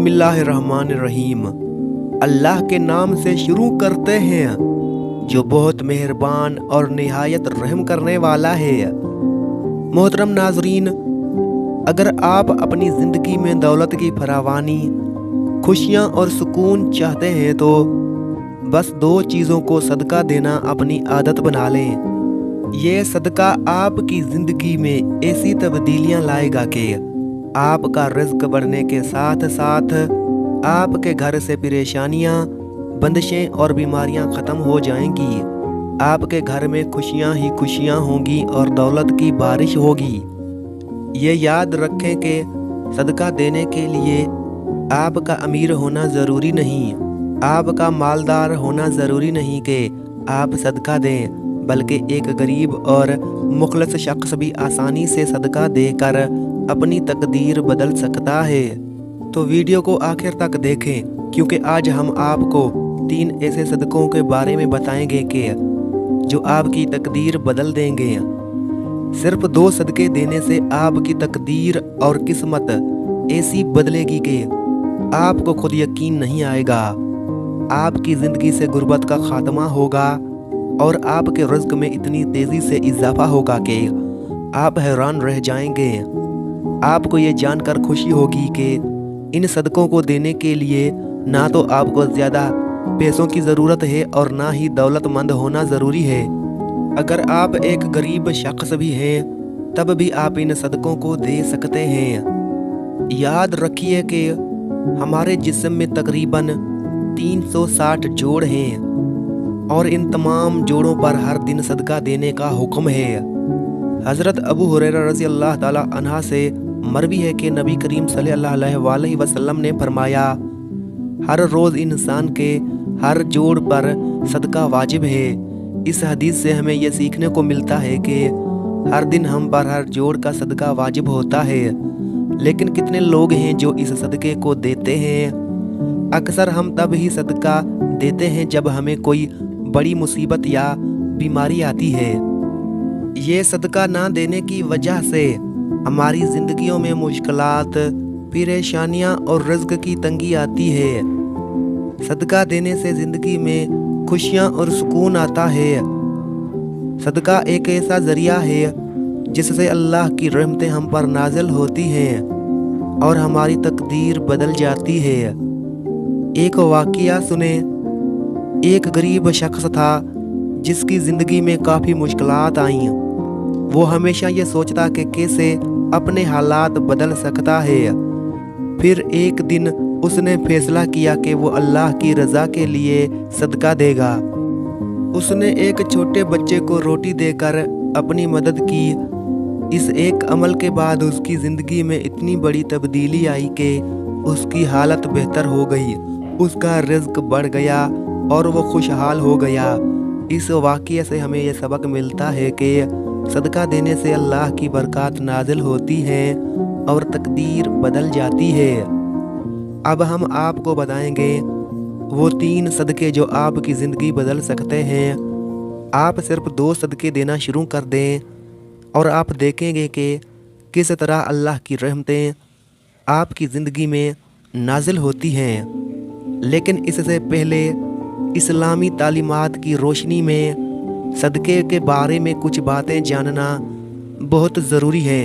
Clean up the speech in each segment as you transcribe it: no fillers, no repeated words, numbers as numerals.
बिस्मिल्लाहिर्रहमानिर्रहीम। अल्लाह के नाम से शुरू करते हैं जो बहुत मेहरबान और निहायत रहम करने वाला है। मोहतरम नाजरीन, अगर आप अपनी ज़िंदगी में दौलत की फरावानी, खुशियाँ और सुकून चाहते हैं तो बस दो चीज़ों को सदका देना अपनी आदत बना लें। ये सदका आपकी ज़िंदगी में ऐसी तब्दीलियाँ लाएगा कि आपका रिज़्क बढ़ने के साथ साथ आपके घर से परेशानियाँ, बंदिशें और बीमारियाँ ख़त्म हो जाएंगी। आपके घर में खुशियाँ ही खुशियाँ होंगी और दौलत की बारिश होगी। ये याद रखें कि सदका देने के लिए आपका अमीर होना ज़रूरी नहीं, आपका मालदार होना ज़रूरी नहीं कि आप सदका दें, बल्कि एक गरीब और मुखलस शख्स भी आसानी से सदका देकर अपनी तकदीर बदल सकता है। तो वीडियो को आखिर तक देखें, क्योंकि आज हम आपको 3 ऐसे सदकों के बारे में बताएंगे कि जो आपकी तकदीर बदल देंगे। सिर्फ 2 सदके देने से आपकी तकदीर और किस्मत ऐसी बदलेगी कि आपको खुद यकीन नहीं आएगा। आपकी ज़िंदगी से गुर्बत का खात्मा होगा और आपके रिज़्क में इतनी तेज़ी से इजाफा होगा कि आप हैरान रह जाएंगे। आपको ये जानकर खुशी होगी कि इन सदकों को देने के लिए ना तो आपको ज़्यादा पैसों की ज़रूरत है और ना ही दौलतमंद होना ज़रूरी है। अगर आप एक गरीब शख्स भी हैं तब भी आप इन सदकों को दे सकते हैं। याद रखिए कि हमारे जिस्म में तकरीबन 360 जोड़ हैं और इन तमाम जोड़ों पर हर दिन सदका देने का हुक्म है। हज़रत अबू हुरैरा रज़ी अल्लाह ताला अन्हा से मरवी है कि नबी करीम सल्लल्लाहु अलैहि वसल्लम ने फरमाया, हर रोज़ इंसान के हर जोड़ पर सदका वाजिब है। इस हदीस से हमें यह सीखने को मिलता है कि हर दिन हम पर हर जोड़ का सदका वाजिब होता है। लेकिन कितने लोग हैं जो इस सदके को देते हैं? अक्सर हम तब ही सदका देते हैं जब हमें कोई बड़ी मुसीबत या बीमारी आती है। ये सदका ना देने की वजह से हमारी ज़िंदगियों में मुश्किलात, परेशानियाँ और रिज़्क की तंगी आती है। सदका देने से ज़िंदगी में खुशियाँ और सुकून आता है। सदका एक ऐसा ज़रिया है जिससे अल्लाह की रहमतें हम पर नाज़िल होती हैं और हमारी तकदीर बदल जाती है। एक वाक़या सुने। एक गरीब शख्स था जिसकी ज़िंदगी में काफ़ी मुश्किलात आईं। वो हमेशा ये सोचता कि कैसे अपने हालात बदल सकता है। फिर एक दिन उसने फैसला किया कि वो अल्लाह की रज़ा के लिए सदका देगा। उसने एक छोटे बच्चे को रोटी देकर अपनी मदद की। इस एक अमल के बाद उसकी ज़िंदगी में इतनी बड़ी तब्दीली आई कि उसकी हालत बेहतर हो गई, उसका रिज़्क बढ़ गया और वो खुशहाल हो गया। इस वाक़ये से हमें यह सबक मिलता है कि सदका देने से अल्लाह की बरकत नाजिल होती है और तकदीर बदल जाती है। अब हम आपको बताएंगे वो 3 सदके जो आपकी ज़िंदगी बदल सकते हैं। आप सिर्फ 2 सदके देना शुरू कर दें और आप देखेंगे कि किस तरह अल्लाह की रहमतें आपकी ज़िंदगी में नाजिल होती हैं। लेकिन इससे पहले इस्लामी तालीमात की रोशनी में सदके के बारे में कुछ बातें जानना बहुत ज़रूरी है,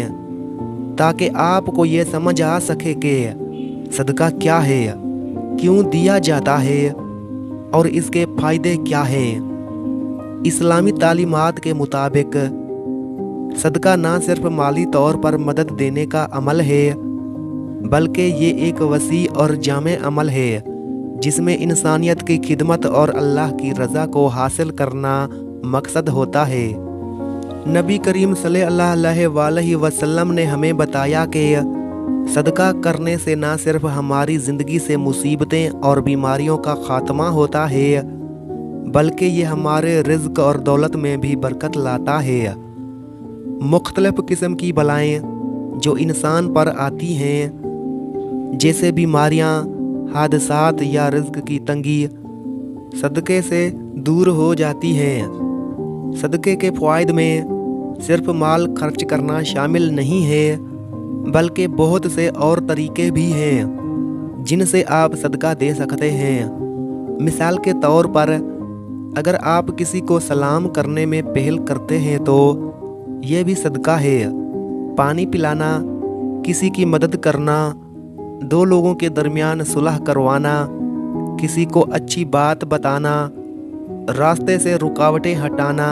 ताकि आपको ये समझ आ सके कि सदका क्या है, क्यों दिया जाता है और इसके फ़ायदे क्या हैं। इस्लामी तालीमात के मुताबिक सदका ना सिर्फ माली तौर पर मदद देने का अमल है, बल्कि ये एक वसी और जामे अमल है जिसमें इंसानियत की खिदमत और अल्लाह की रज़ा को हासिल करना मकसद होता है। नबी करीम सल्लल्लाहु अलैहि वसल्लम ने हमें बताया कि सदका करने से ना सिर्फ हमारी ज़िंदगी से मुसीबतें और बीमारियों का ख़ात्मा होता है, बल्कि ये हमारे रिज़्क और दौलत में भी बरकत लाता है। मुख्तलिफ़ किस्म की बलाएँ जो इंसान पर आती हैं, जैसे बीमारियाँ, हादसात या रिज़्क की तंगी, सदके से दूर हो जाती हैं। सदके के फ़वाइद में सिर्फ माल खर्च करना शामिल नहीं है, बल्कि बहुत से और तरीके भी हैं جن سے آپ صدقہ دے سکتے ہیں۔ مثال کے طور پر اگر آپ کسی کو سلام کرنے میں پہل کرتے ہیں تو یہ بھی صدقہ ہے۔ پانی پلانا، کسی کی مدد کرنا، دو لوگوں کے درمیان صلح کروانا، کسی کو اچھی بات بتانا، راستے سے رکاوٹیں ہٹانا،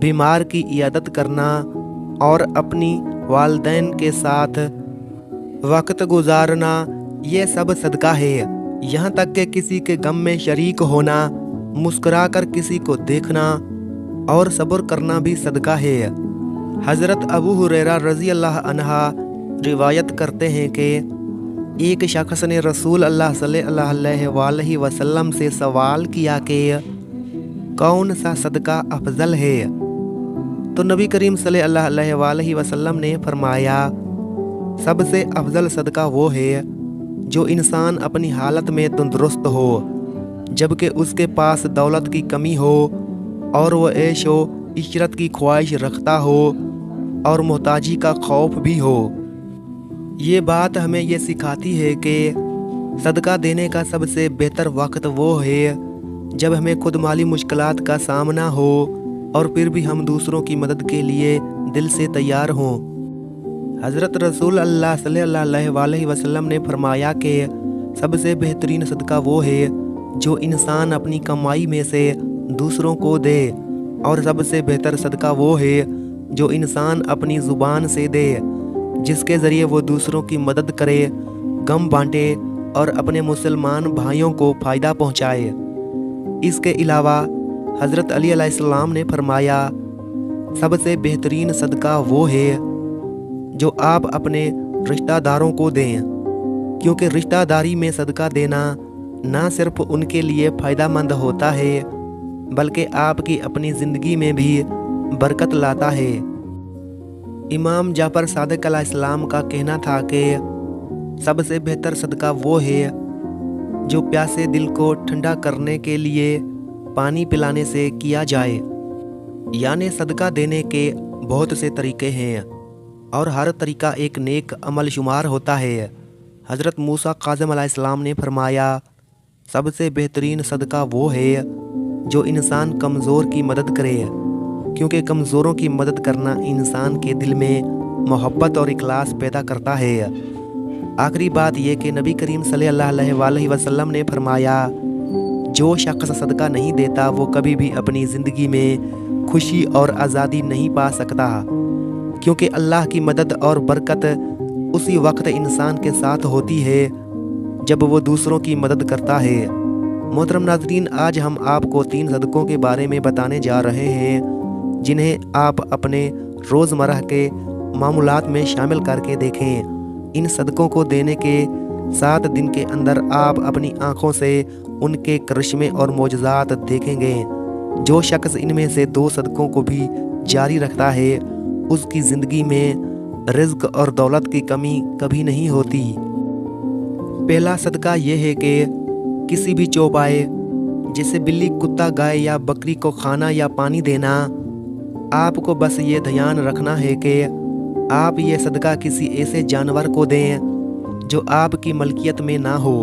بیمار کی عیادت کرنا اور اپنی والدین کے ساتھ وقت گزارنا، یہ سب صدقہ ہے۔ یہاں تک کہ کسی کے غم میں شریک ہونا، مسکرا کر کسی کو دیکھنا اور صبر کرنا بھی صدقہ ہے۔ حضرت ابو ہریرہ رضی اللہ عنہ روایت کرتے ہیں کہ ایک شخص نے رسول اللہ صلی اللہ علیہ وسلم سے سوال کیا کہ کون سا صدقہ افضل ہے؟ تو نبی کریم صلی اللہ علیہ وسلم نے فرمایا، سب سے افضل صدقہ وہ ہے جو انسان اپنی حالت میں تندرست ہو، جبکہ اس کے پاس دولت کی کمی ہو اور وہ عیش و عشرت کی خواہش رکھتا ہو اور محتاجی کا خوف بھی ہو۔ یہ بات ہمیں یہ سکھاتی ہے کہ صدقہ دینے کا سب سے بہتر وقت وہ ہے جب ہمیں خود مالی مشکلات کا سامنا ہو اور پھر بھی ہم دوسروں کی مدد کے لیے دل سے تیار ہوں۔ حضرت رسول اللہ صلی اللہ علیہ وسلم نے فرمایا کہ سب سے بہترین صدقہ وہ ہے جو انسان اپنی کمائی میں سے دوسروں کو دے، اور سب سے بہتر صدقہ وہ ہے جو انسان اپنی زبان سے دے، جس کے ذریعے وہ دوسروں کی مدد کرے، غم بانٹے اور اپنے مسلمان بھائیوں کو فائدہ پہنچائے۔ اس کے علاوہ حضرت علی علیہ السلام نے فرمایا، سب سے بہترین صدقہ وہ ہے جو آپ اپنے رشتہ داروں کو دیں، کیونکہ رشتہ داری میں صدقہ دینا نہ صرف ان کے لیے فائدہ مند ہوتا ہے بلکہ آپ کی اپنی زندگی میں بھی برکت لاتا ہے۔ امام جعفر صادق علیہ السلام کا کہنا تھا کہ سب سے بہتر صدقہ وہ ہے جو پیاسے دل کو ٹھنڈا کرنے کے لیے پانی پلانے سے کیا جائے۔ یعنی صدقہ دینے کے بہت سے طریقے ہیں اور ہر طریقہ ایک نیک عمل شمار ہوتا ہے۔ حضرت موسیٰ کاظم علیہ السلام نے فرمایا، سب سے بہترین صدقہ وہ ہے جو انسان کمزور کی مدد کرے، کیونکہ کمزوروں کی مدد کرنا انسان کے دل میں محبت اور اخلاص پیدا کرتا ہے۔ آخری بات یہ کہ نبی کریم صلی اللہ علیہ وسلم نے فرمایا، جو شخص صدقہ نہیں دیتا وہ کبھی بھی اپنی زندگی میں خوشی اور آزادی نہیں پا سکتا، کیونکہ اللہ کی مدد اور برکت اسی وقت انسان کے ساتھ ہوتی ہے جب وہ دوسروں کی مدد کرتا ہے۔ محترم ناظرین، آج ہم آپ کو 3 صدقوں کے بارے میں بتانے جا رہے ہیں جنہیں آپ اپنے روزمرہ کے معمولات میں شامل کر کے دیکھیں۔ ان صدقوں کو دینے کے 7 دن کے اندر آپ اپنی آنکھوں سے ان کے کرشمے اور معجزات دیکھیں گے۔ جو شخص ان میں سے 2 صدقوں کو بھی جاری رکھتا ہے اس کی زندگی میں رزق اور دولت کی کمی کبھی نہیں ہوتی۔ پہلا صدقہ یہ ہے کہ کسی بھی چوپائے جیسے بلی، کتا، گائے یا بکری کو کھانا یا پانی دینا۔ آپ کو بس یہ دھیان رکھنا ہے کہ آپ یہ صدقہ کسی ایسے جانور کو دیں جو آپ کی ملکیت میں نہ ہو۔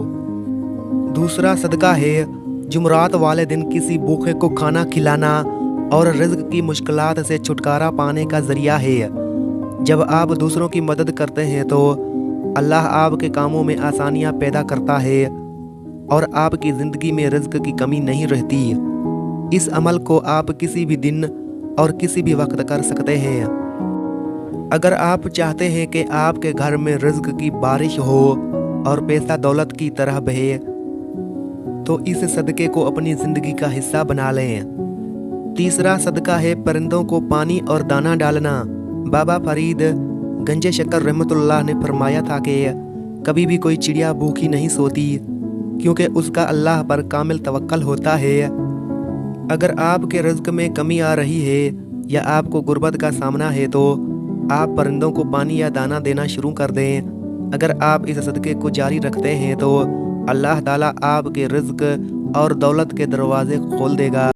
دوسرا صدقہ ہے جمعرات والے دن کسی بھوکے کو کھانا کھلانا اور رزق کی مشکلات سے چھٹکارا پانے کا ذریعہ ہے۔ جب آپ دوسروں کی مدد کرتے ہیں تو اللہ آپ کے کاموں میں آسانیاں پیدا کرتا ہے اور آپ کی زندگی میں رزق کی کمی نہیں رہتی۔ اس عمل کو آپ کسی بھی دن اور کسی بھی وقت کر سکتے ہیں۔ اگر آپ چاہتے ہیں کہ آپ کے گھر میں رزق کی بارش ہو اور پیسہ دولت کی طرح بہے تو اس صدقے کو اپنی زندگی کا حصہ بنا لیں۔ تیسرا صدقہ ہے پرندوں کو پانی اور دانہ ڈالنا۔ بابا فرید گنج شکر رحمۃ اللہ نے فرمایا تھا کہ کبھی بھی کوئی چڑیا بھوکی نہیں سوتی، کیونکہ اس کا اللہ پر کامل توکل ہوتا ہے۔ اگر آپ کے رزق میں کمی آ رہی ہے یا آپ کو غربت کا سامنا ہے تو آپ پرندوں کو پانی یا دانہ دینا شروع کر دیں۔ اگر آپ اس صدقے کو جاری رکھتے ہیں تو اللہ تعالیٰ آپ کے رزق اور دولت کے دروازے کھول دے گا۔